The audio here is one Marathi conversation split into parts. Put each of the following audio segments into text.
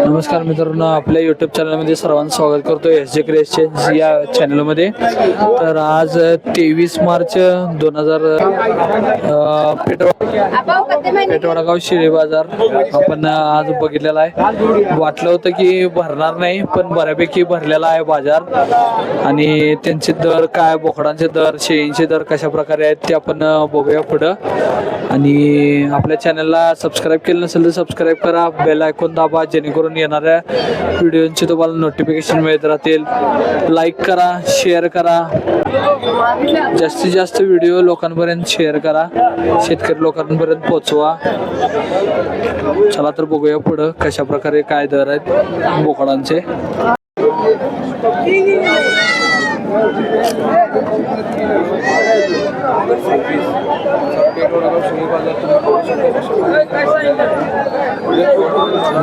नमस्कार मित्रांनो, आपल्या युट्यूब चॅनलमध्ये सर्वांचं स्वागत करतो SJ क्रेसेस या चॅनलमध्ये। तर आज 23 मार्च 2000 पेठवडगाव शिळे बाजार आपण आज बघितलेला आहे। वाटलं होतं की भरणार नाही, पण बऱ्यापैकी भरलेला आहे बाजार। आणि त्यांचे दर काय, बोकडांचे दर, शेळींचे दर कशा प्रकारे आहेत ते आपण बघूया पुढं। आणि आपल्या चॅनलला सबस्क्राईब केलं नसेल तर सबस्क्राईब करा, बेल आयकॉन दाबा, जेणेकरून येणाऱ्या व्हिडिओंची तुम्हाला नोटिफिकेशन मिळत राहतील। लाईक करा, शेअर करा, जास्तीत जास्त व्हिडिओ लोकांपर्यंत शेअर करा, शेतकरी लोकांपर्यंत पोहोचवा। चला तर बघूया पुढं कशा प्रकारे काय दर आहेत बोकडांचे।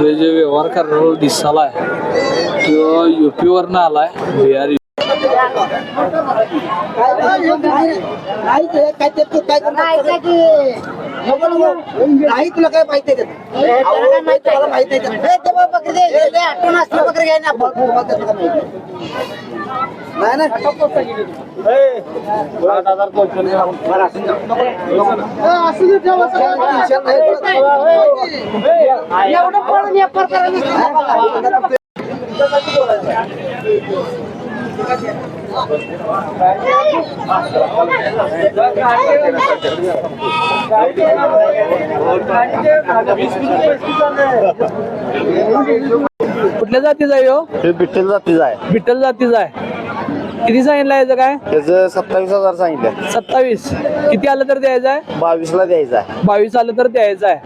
जे व्यवहार करणारा दिसालाय तो UP वरन आलाय, बिहार। नाही तुला काय माहिती आहे कुठल्या जातीचा आहे हो? बिट्टल जातीचा आहे। बिट्टल जातीचा आहे। किती सांगितलं याचं काय? त्याचं 27,000 सांगितलं। 27। किती आलं तर द्यायचं आहे? 22ला द्यायचा आहे। 22 आलं तर द्यायचं आहे।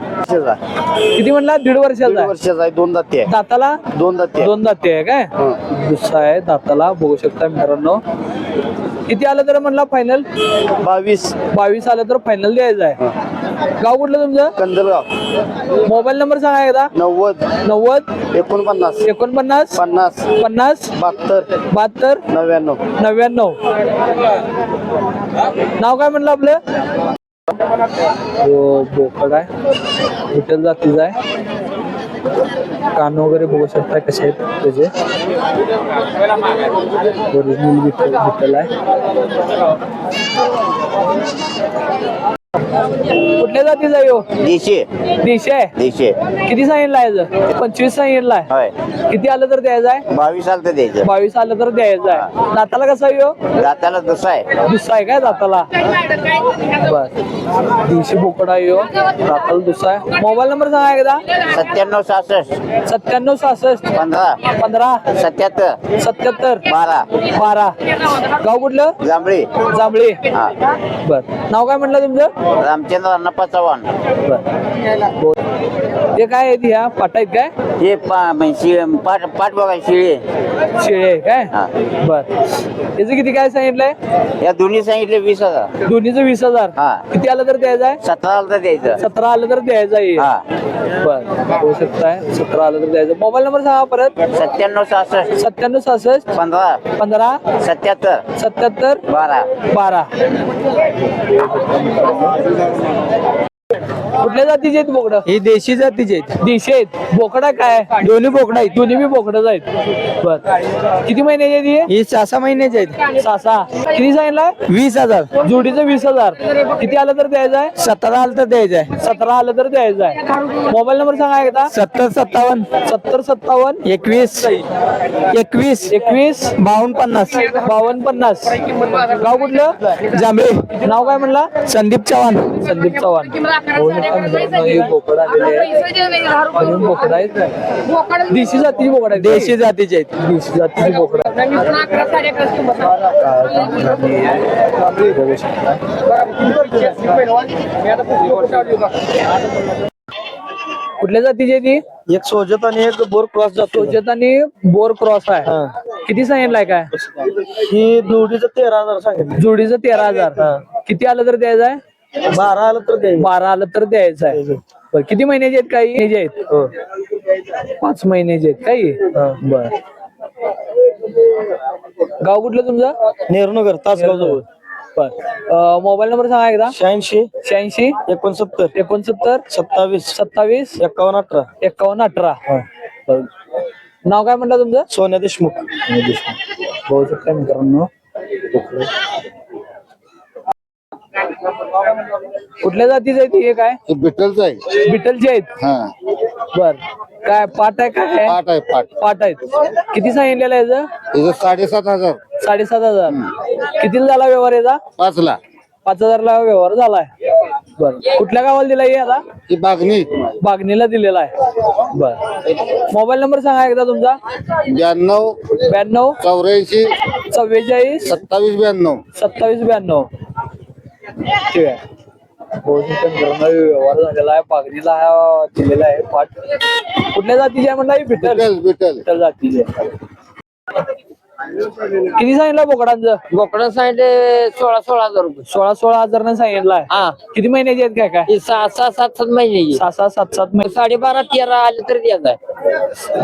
किती म्हणला? 1.5 वर्षाचा आहे। वर्षाचा आहे, 2 दाती आहे। दाताला 2 दाती आहे। 2 दाते आहे काय? दुसरा आहे दाताला, बघू शकता मित्रांनो। किती आलं तर म्हणला फायनल? 22 आलं तर फायनल द्यायचं आहे। गाव कुठलं तुमचं? कंदलगाव। मोबाईल नंबर सांगा एकदा। 90 49 49 50 50 72 72 99। नाव काय म्हणलं आपलं? बोकड आहे, विठ्ठल जातीचा आहे। कान वगैरे बघू शकता कसे आहेत त्याचे। ओरिजिनल विठ्ठल आहे। कुठल्या जातीचा आहे हो? देशी आहे। किती सांगितलं आहे? 25 सांगितलं आहे। किती आलं तर द्यायचं आहे? 22 आलं तर द्यायचं। 22 आलं तर द्यायचं आहे। दाताला कसं आहे हो? दाताला दुसरा आहे। दुसरा आहे काय दाताला? बस, देशी बोकड आहे हो, दाताला दुसरा आहे। मोबाईल नंबर सांगा एकदा। 97 66 97 66 15 77 77 12 गाव कुठलं? जांभळी। बर, नाव काय म्हटलं तुमचं? रामचंद्र अण्णप्पा चव्हाण। बर, ते काय आहे? ह्या पाटा आहेत काय? हे पाठ बघा, शिळे शेळे आहे काय? बर, त्याचं किती काय सांगितलंय? या दोन्ही सांगितले 20,000। दोन्हीचं 20,000। किती आलं तर द्यायचं आहे? 17 आलं तर द्यायचं। 17 आलं तर द्यायचं आहे। बर, होऊ शकताय 17 आलं तर द्यायचं। मोबाईल नंबर सांगा परत। 97 66 97 66 15 77 77 12 कुठल्या जातीचे आहेत बोकड? ही देशी जातीचे आहेत। देशी आहेत। बोकडा काय? दोन्ही बोकडं आहेत। दोन्ही बी बोकडच आहेत। बर, किती महिन्याची आहेत ही? ही 6 महिन्याचे आहेत। 6 किती सांगितलं? 20,000। जोडीचं 20,000। किती आलं तर द्यायचं आहे? 17 आलं तर द्यायचं आहे। 17 आलं तर द्यायचं आहे। मोबाईल नंबर सांगा एकदा। 70 57 70 57 21 21 21 52 50 52 50 गाव कुठलं? जांभळे। नाव काय म्हणला? संदीप चव्हाण। संदीप चव्हाण। हे बोकड आलेले आहे। बोकड आहेत, देशी जातीची बोकड आहेत। देशी जातीचे आहेत। देशी जातीची बोकड आहेत। बघू शकता। कुठल्या जातीची आहे ती? एक सोजत आणि एक बोर क्रॉस जातो। सोजत आणि बोर क्रॉस आहे। किती सांगितलंय काय? ही जोडीचं 13,000 सांगितलं। जोडीचं 13,000। किती आलं तर द्यायचं आहे? 12 आलं तर द्यायचं। 12 आलं तर द्यायचं आहे। बरं, किती महिन्याचे आहेत? काही महिन्याचे आहेत? 5 महिन्याचे आहेत काही? बर, गाव कुठलं तुमचं? नेहरूनगर, तासगाव जवळ। मोबाईल नंबर सांगा एकदा. 86 86 69 69 27 27 51 18 51 18. नाव काय म्हटलं तुमचं? सोन्या देशमुख. बघू शकता मित्रांनो. कुठल्या जातीचं आहे ती? हे काय बिटलच आहे. बिटलची आहेत? हा बर. काय पाट आहे काय आहे? पाट आहे पाट. पाट आहेत. किती सांगितलेलं आहे याचं? याचं 7,500. 7,500. कितीला झाला व्यवहार याचा? 5 ला. 5,000 ला व्यवहार झालाय. बर. कुठल्या गावाला दिला हे आता? ही बागणी बागणीला दिलेला आहे. बर. मोबाईल नंबर सांगा एकदा तुमचा. 92 92 84 44 27 92. 27 92. ठीक आहे. व्यवहार झालेला आहे. बागणीला हा दिलेला आहे पाट. कुठल्या जातीची आहे म्हणला? बिटल. बिटल बिटल जातीची आहे. किती सांगितलं बोकडांचं? बोकडं सांगितले 16,000 रुपये. 16,000 सांगितलाय. हा किती महिन्याचे आहेत काय काय? हे 6-7 महिने 6-6 7-7 महिने. 12.5-13 आले तर द्यायचं आहे.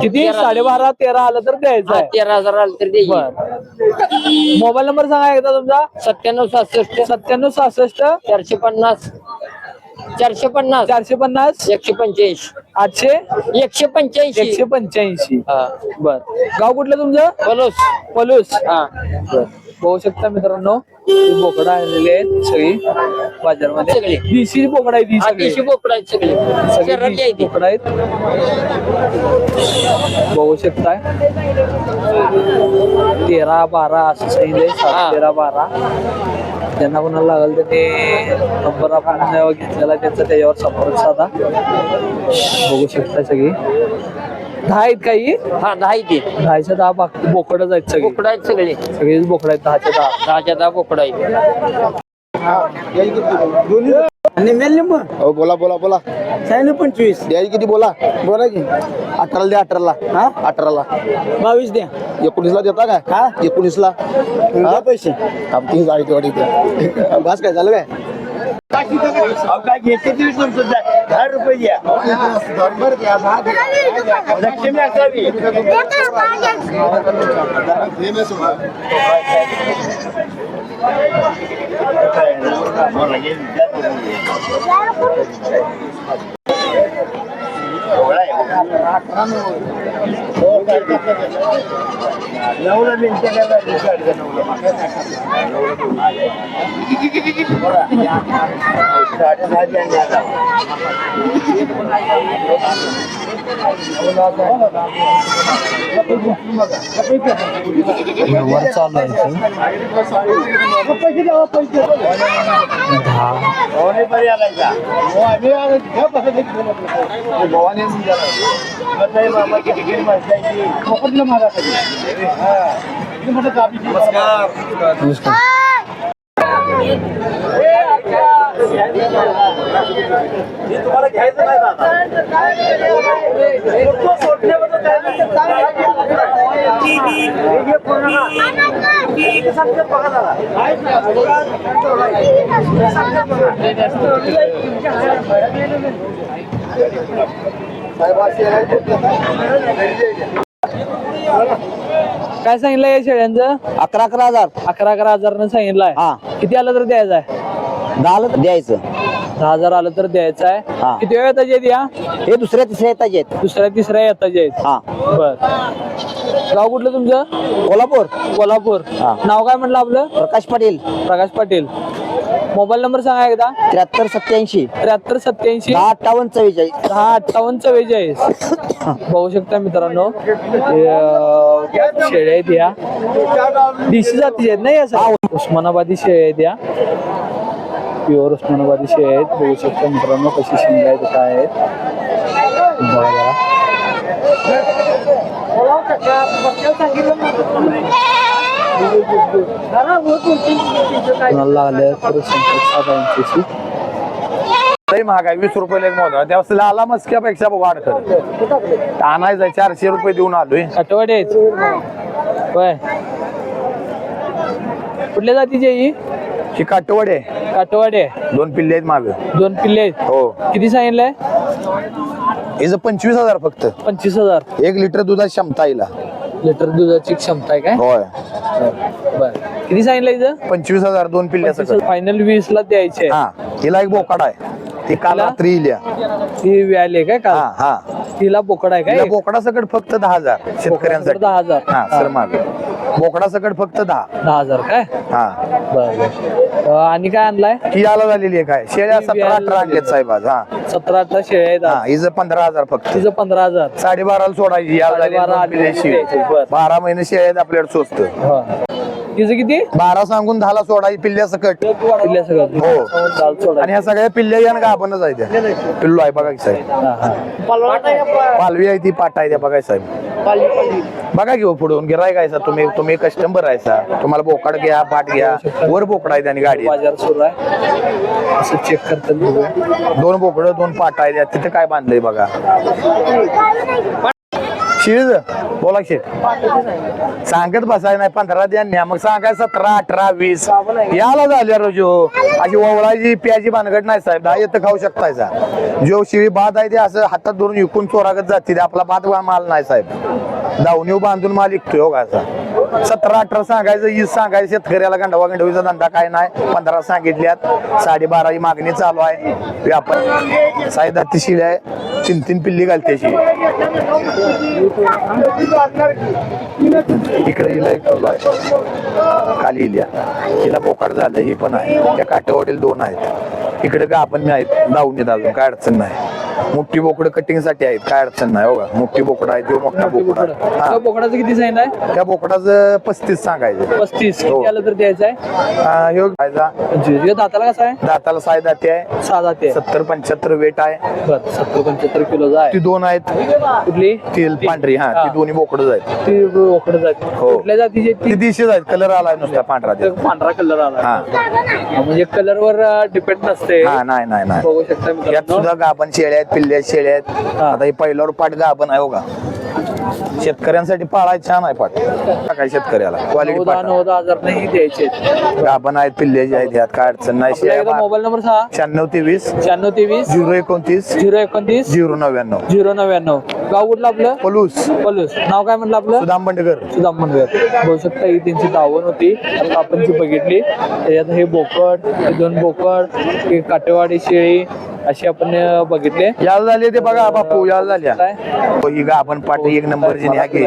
किती? 12.5-13 आलं तर द्यायचं आहे. 13,000 आले तर द्यायचं. बर. मोबाईल नंबर सांगा एकदा तुमचा. 97-67 97-67 450 450 450 185 800 185 185. हा बर. गाव कुठलं तुमचं? पलोस पलूस. हा बर. बघू शकता मित्रांनो, बोकडं आणलेली आहेत सगळी बाजारमध्ये. सगळी. देशी बोकडं आहेत ही सगळी. देशी बोकडं आहेत सगळे सगळी शहरातली देशी आहे ती. बोकडं आहेत. बघू शकताय. 13, 12 असं सांगितलंय. 7, 13, 12. ज्यांना कोणाला लागल त्यांनी नंबर आपण घेतलेला त्यांचा त्याच्यावर संपर्क साधा. बघू शकता सगळी 10 आहेत काही. हा 10 ते 10च्या 10 बोकडच आहेत सगळी. बोकडं आहेत सगळे सगळीच बोकड आहेत 10च्या 10. 10 बोकडं आहेत. हो बोला बोला बोला. 25 द्यायची किती बोला. बोला की. 18 द्या. 18 हा 18 22 द्या. 19 देता काय? हा 19 द्या पैसे. आमची जायची वाटी द्या. बस काय झालं काय? काय घेते 10 रुपये द्या. लक्ष्मी असावी. व्यवहार चालू आहे इथे. 10. तुम्हाला घ्यायचं नाही काय सांगितलंय या शेळ्यांचं? 11,000. 11,000 सांगितलंय. हा. किती आलं तर द्यायचं आहे? 10 द्यायचं. 10,000 आलं तर द्यायचं आहे. हा. किती वेळ येताचे आहेत या? हे दुसऱ्या तिसऱ्या येताचे आहेत. दुसऱ्या तिसऱ्या येताचे आहेत. हा बर. गाव कुठलं तुमचं? कोल्हापूर. कोल्हापूर. हा. नाव काय म्हटलं आपलं? प्रकाश पाटील. प्रकाश पाटील. मोबाईल नंबर सांगा एकदा. 7387 73 87 1058 44. 1058 44. बघू शकता मित्रांनो, शेळ्या आहेत या देशी जातीच्या आहेत नाही असं. उस्मानाबादी शेळ्या आहेत या. प्युअर उस्मानाबादी शेळ्या आहेत. बघू शकता मित्रांनो कशी शेंगा आहेत काय आहेत. बघा जरा. कोणाला लागले तर संपर्क साधा यांच्याशी. लई महाग आहे. 20 रुपये एक मोजा त्यावेळेस आला मस्क्यापेक्षा वाढ कर आणायचं 400 रुपये देऊन आलोय. काटवाडी आहेत होय. कुठल्या जातीची ही? ही काटवड आहे. काटवाडी आहे. 2 पिल्ले आहेत माग. 2 पिल्ले आहेत. हो किती सांगितलंय? हिचं 25,000 फक्त. 25,000 1 लिटर दुधाची क्षमता हिला. लिटर दुधाची क्षमता आहे काय? होय बर. किती सांगितलं हिचं? 25,000 2 पिल्ले फायनल 20 ला द्यायचे. हा हिला एक बोकाड आहे. ती काल रात्री इल्या. ती व्याली आहे काय हा का हा तिला बोकड आहे तिला काय बोकडा सकट फक्त 10,000 शेतकऱ्यांसाठी. 10,000 हा सर माग बोकडा सकट फक्त 10. 10,000 काय हा बरं आणि काय आणलाय ही याला झालेली आहे काय शेळ्या ही 17-18 आणलेत साहेब आज. हा 17-18 शेळ्या आहेत हा आज. हिचं 15,000 फक्त. तिचं 15,000 12.5 सोडायची याला झाली 12.5 दोन पिल्ले शेळी. बरं. 12 महिने शेळ्या आहेत आपल्याकडे स्वस्त. हा तिचं किती 12 सांगून 10ला सोडायची पिल्ल्या सकट. पिल्ल्या सगळं हो. चाल सोडा आणि ह्या सगळ्या पिल्ल्या या का आपणच आहे त्या पिल्लू आहे बघा की साहेब. हा हा पालवी आहे ती पाटा आहे त्या बघा साहेब. बघा घेऊ पुढून गिराय गायचा तुम्ही कस्टमर राहायचा तुम्हाला बोकाड घ्या पाट घ्या वर बोकडा आहे त्याने गाडी बाजार सुरू आहे असं चेक करतात बघूया. 2 बोकडं 2 पाटा आहे तिथे काय बांधलंय बघा. शिळीज बोला शेठ सांगत बसाय नाही 15 द्या न्या मग सांगाय 17, 18, 20 याला झाल्या रोजो अशी ओवळायची प्याची भानगड नाही साहेब. 10 येतं खाऊ शकतायचा जो शिळी बाद आहे ते असं हातात धरून विकून चोरागत जाते ते आपला बाद माल नाही साहेब. दावणीव बांधून माल विकतोय हो असा. 17, 18 सांगायचं 20 सांगायचं शेतकऱ्याला गंडवा गंडवीचा धंदा काय नाही. 15 सांगितल्यात 12.5 ही मागणी चालू आहे. व्यापार साईदा ती शिळी आहे 3 पिल्ली घालते शिळी. इकडे हिला एक खाली इल्या हिला बोकाड झालं ही पण आहे. त्या काट्यावरील 2 आहेत. इकडे का आपण मी आहेत दावणीत अजून काय अडचण नाही. मोठी बोकडं कटिंग साठी आहेत काय अडचण नाही. हो का मोठी बोकडं आहे तो मोठा बोकडा. त्या बोकडाचं किती सांगितलं आहे त्या बोकडाचं 35 सांगायचं. 35 हो. किती आलं तर द्यायचं आहे ह्यो खायचा 25. हे दाताला कसं आहे दाताला साय दाती आहे. 6 दाते 70-75 वेट आहे. बरं 70-75 किलोचा ती आहे. 2 आहेत. कुठली ती पांढरी हा ती दोन्ही बोकडं आहेत. ती बोकड जाते हो. कुठल्या जातीची ती दिशेच आहेत कलर आलाय नुसता पांढरा ती पांढरा कलर आला हा म्हणजे कलर वर डिपेंड नसते हा नाही नाही नाही बघू शकता यात मित्रांनो. सुद्धा गाभण शेळ्या आहेत पिल्ल्या शेळ्या आहेत. हा. आता ही पहिल्यावर पाट गाभण आहे हो का शेतकऱ्यांसाठी पाळाय छान आहे पाट काय शेतकऱ्याला क्वालिटी 9,000 नाही द्यायचे गाभण आहेत पिल्ल्याचे आहेत यात काय अडचण नाही. शेळ्या मोबाईल नंबर सांगा 9623 9623 029 029 099 099. गाव कुठलं आपलं पलूस पलूस. नाव काय म्हटलं आपलं सुदाम बंडकर. सुदाम मंडळ. बघू शकता ही त्यांची दावण होती आता आपण जी बघितली त्याच्यात हे बोकड हे 2 बोकड हे काटेवाडी शेळी अशी आपण बघितले. याला झाले ते बघा बापू याला झाल्या हो, ही गाभण पाट 1 नंबरची न्या की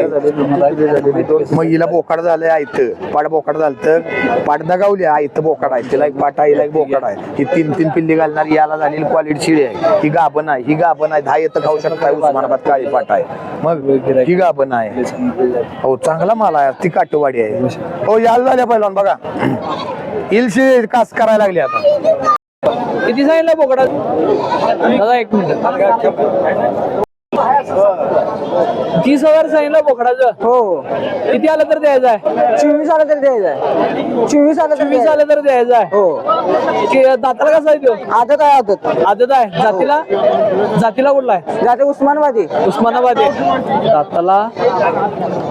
मग हिला बोकाड झालंय आयत पाट बोकाड झालं पाट दगावली आयत बोकाड आहे तिला एक पाट आहे हिला एक बोकाड आहे. ही 3 पिल्ली घालणार याला झालेली क्वालिटी शिळी आहे. ही गाभण आहे ही गाभण आहे 10 येतं खाऊ शकताय. उस्मानाबाद काळी पाट आहे मग ही गाभण आहे. हो चांगला माल आहे ती काटवाडी आहे. हो याला झाल्या पहिला बघा इलशी कास करायला लागली आता. किती सांगितलं बोकडा दादा 1 मिनिट 30,000 सांगितलं बोकडाचं. हो किती आलं तर द्यायचं आहे 24 आलं तर द्यायचं. 24 आलं तर 20 आलं तर द्यायचं आहे. हो की दाताला कसा आहे तो आदत आहे आदत. आदत आहे. जातीला कुठला आहे जाते उस्मानाबादी. उस्मानाबादी.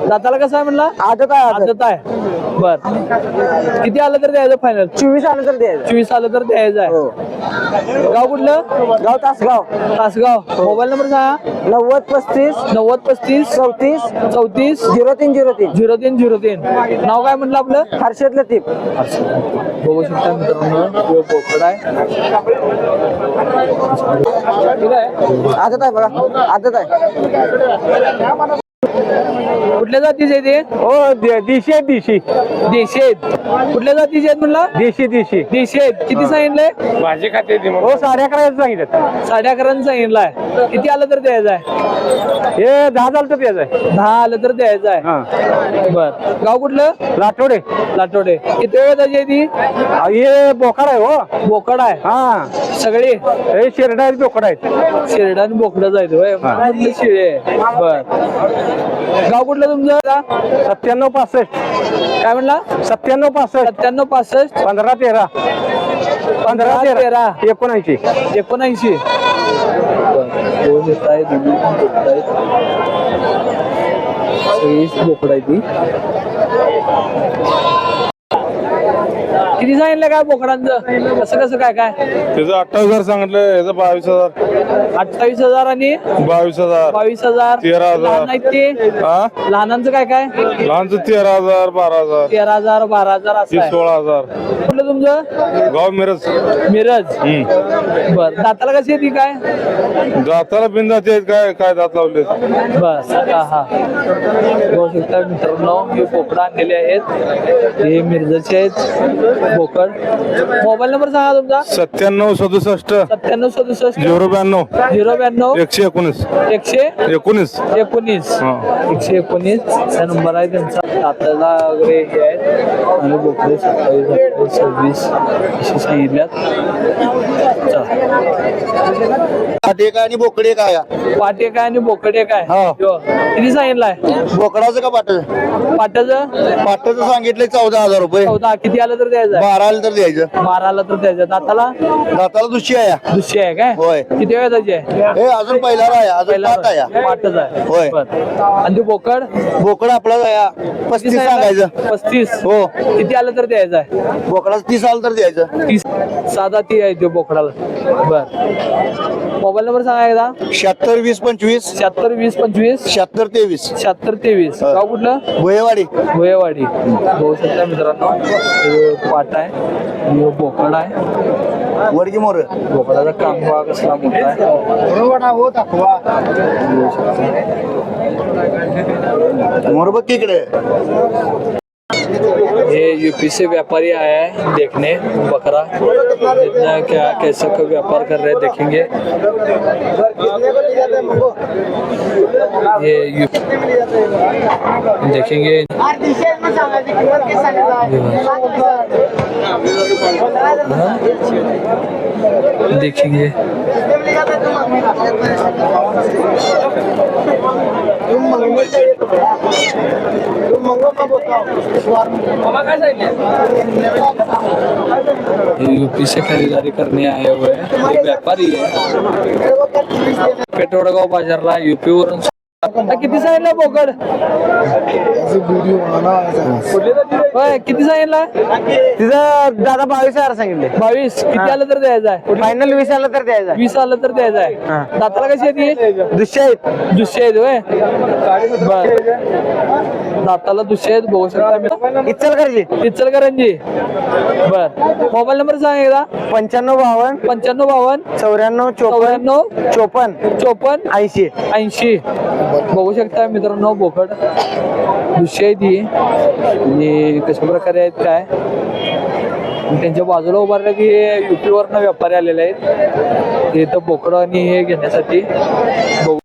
दाताला कसा आहे म्हणला आदत आहे आदत. आदत आहे. बर किती आलं तर द्यायचं फायनल 24 आलं तर द्यायचं. 24 आलं तर द्यायचं हो आहे. गाव कुठलं गाव तासगाव. तासगाव. मोबाईल नंबर सांगा 9035 9035 34 34 0303. 0303. नाव काय म्हटलं आपलं हर्षद लतीफ. बघू शकता मित्रांनो तो बोकड आहे. ठीक आहे. आदत आहे बघा आदत आहे. कुठल्या जातीचे आहे ते हो देशी आहे देशी. देशी आहेत. कुठल्या जातीचे आहेत म्हणला देशी देशी. देशी आहेत. किती सांगितलंय माझे खाते हो 11.5 सांगितलं. 11.5 सांगितलंय. किती आलं तर द्यायचं आहे हे 10 झालं तर द्यायचं. 10 आलं तर द्यायचं आहे. बर गाव कुठलं लाटोडे. लाटोडे. किती वेळ त्याची आहे ती हे बोकड आहे हो. बोकड आहे हा सगळी हे शेरडा आहेत बोकड आहेत. शेरडा आणि बोकडं जायचं होय. म्हटलं शिळे आहे. बर गाव कुठलं तुमचं 9765. काय म्हणला 9765 9765 1513 1513 79. 79. दोन येत आहेत दोन्ही पण बोकडं आहेत. सगळीच बोकडं आहे ती. किती किती सांगितलं काय बोकडांचं कसं कसं काय काय त्याचं 28,000 सांगितलं, याचं 22,000, 28,000 आणि 22,000, 22,000 13,000. लहान आहेत ते हा लहानांचं काय काय लहानचं 13,000, 12,000, 13,000 12,000 असं ते आहे. 16,000. कुठलं तुमचं गाव मिरज. मिरज बर दाताला कशी येते काय दाताला बिंदाचे आहेत, काय काय दात लावले. बस हा बघू शकता मित्रांनो हे बोकड आणलेले आहेत हे मिरजेचे आहेत बोकड. मोबाईल नंबर सांगा तुमचा 9767 9767 092 092 119 119 19. हा. 119 हा नंबर आहे त्यांचा. दाताला वगैरे हे आहेत आणि बोकडे 27 26 असे सांगितल्यात. चला. पाटे काय आणि बोकडे काय पाटे काय आणि बोकडे काय हो. यो. किती सांगितलाय बोकडाचं का पाट पाट्याचं पाटाचं सांगितलंय 14,000 रुपये. 14 किती आलं तर द्यायचं 12 आलं तर द्यायचं. 12 आलं तर द्यायचं. दाताला दाताला दुसरी आहे दुसरी आहे काय होय. किती वेळ त्याची आहे हे अजून पहिला आहे, अजून पाट आहे. पाटच आहे होय. बरं. आणि ते बोकड बोकड आपला आहे 35 सांगायचं. 35 हो. किती आलं तर द्यायचं आहे बोकडाचं 30 आलं तर द्यायचं. 30 साधा ती आहे ते बोकडाला. बर मोबाईल नंबर सांगा एकदा 76 20 25 76 20 25 76 23 76 23 गाव कुठलं भोयेवाडी. भोयेवाडी. बघू शकता मित्रांनो हे पाट आहे आणि हे बोकड आहे. वडगी मोर. बोकडाचा कांबा कसला मोठा आहे. मोर बघ की इकडे. ये यूपी से व्यापारी आया है देखने बकरा इतना क्या कैसा का व्यापार कर रहे हैं देखेंगे. ये देखेंगे देखेंगे यूपी से खरीदारी करने आए हुए हैं ये व्यापारी है. पेटवडगाव बाजारला यूपी वरून किती सांगितलं बोकड होय किती सांगितलं तिचं दादा 22,000 सांगितले. 22 किती आलं तर द्यायचं आहे फायनल 20 आलं तर द्यायचा. 20 आलं तर द्यायचं आहे. दाताला कशी येते दुसऱ्या आहेत. दुसरे आहेत होय बर दाताला दुसरे आहेत बघू शकता. इचलकरंजी इचलकरंजी बर मोबाईल नंबर सांग एकदा 95 52 95 52 94 54 94 54 54 80. 80 बघू शकता मित्रांनो बोकड दुसरी आहे ती आणि कशा प्रकारे आहेत काय त्यांच्या बाजूला उभारल्या की युपी वरनं व्यापारी आलेले आहेत इथं बोकड आणि हे घेण्यासाठी बघू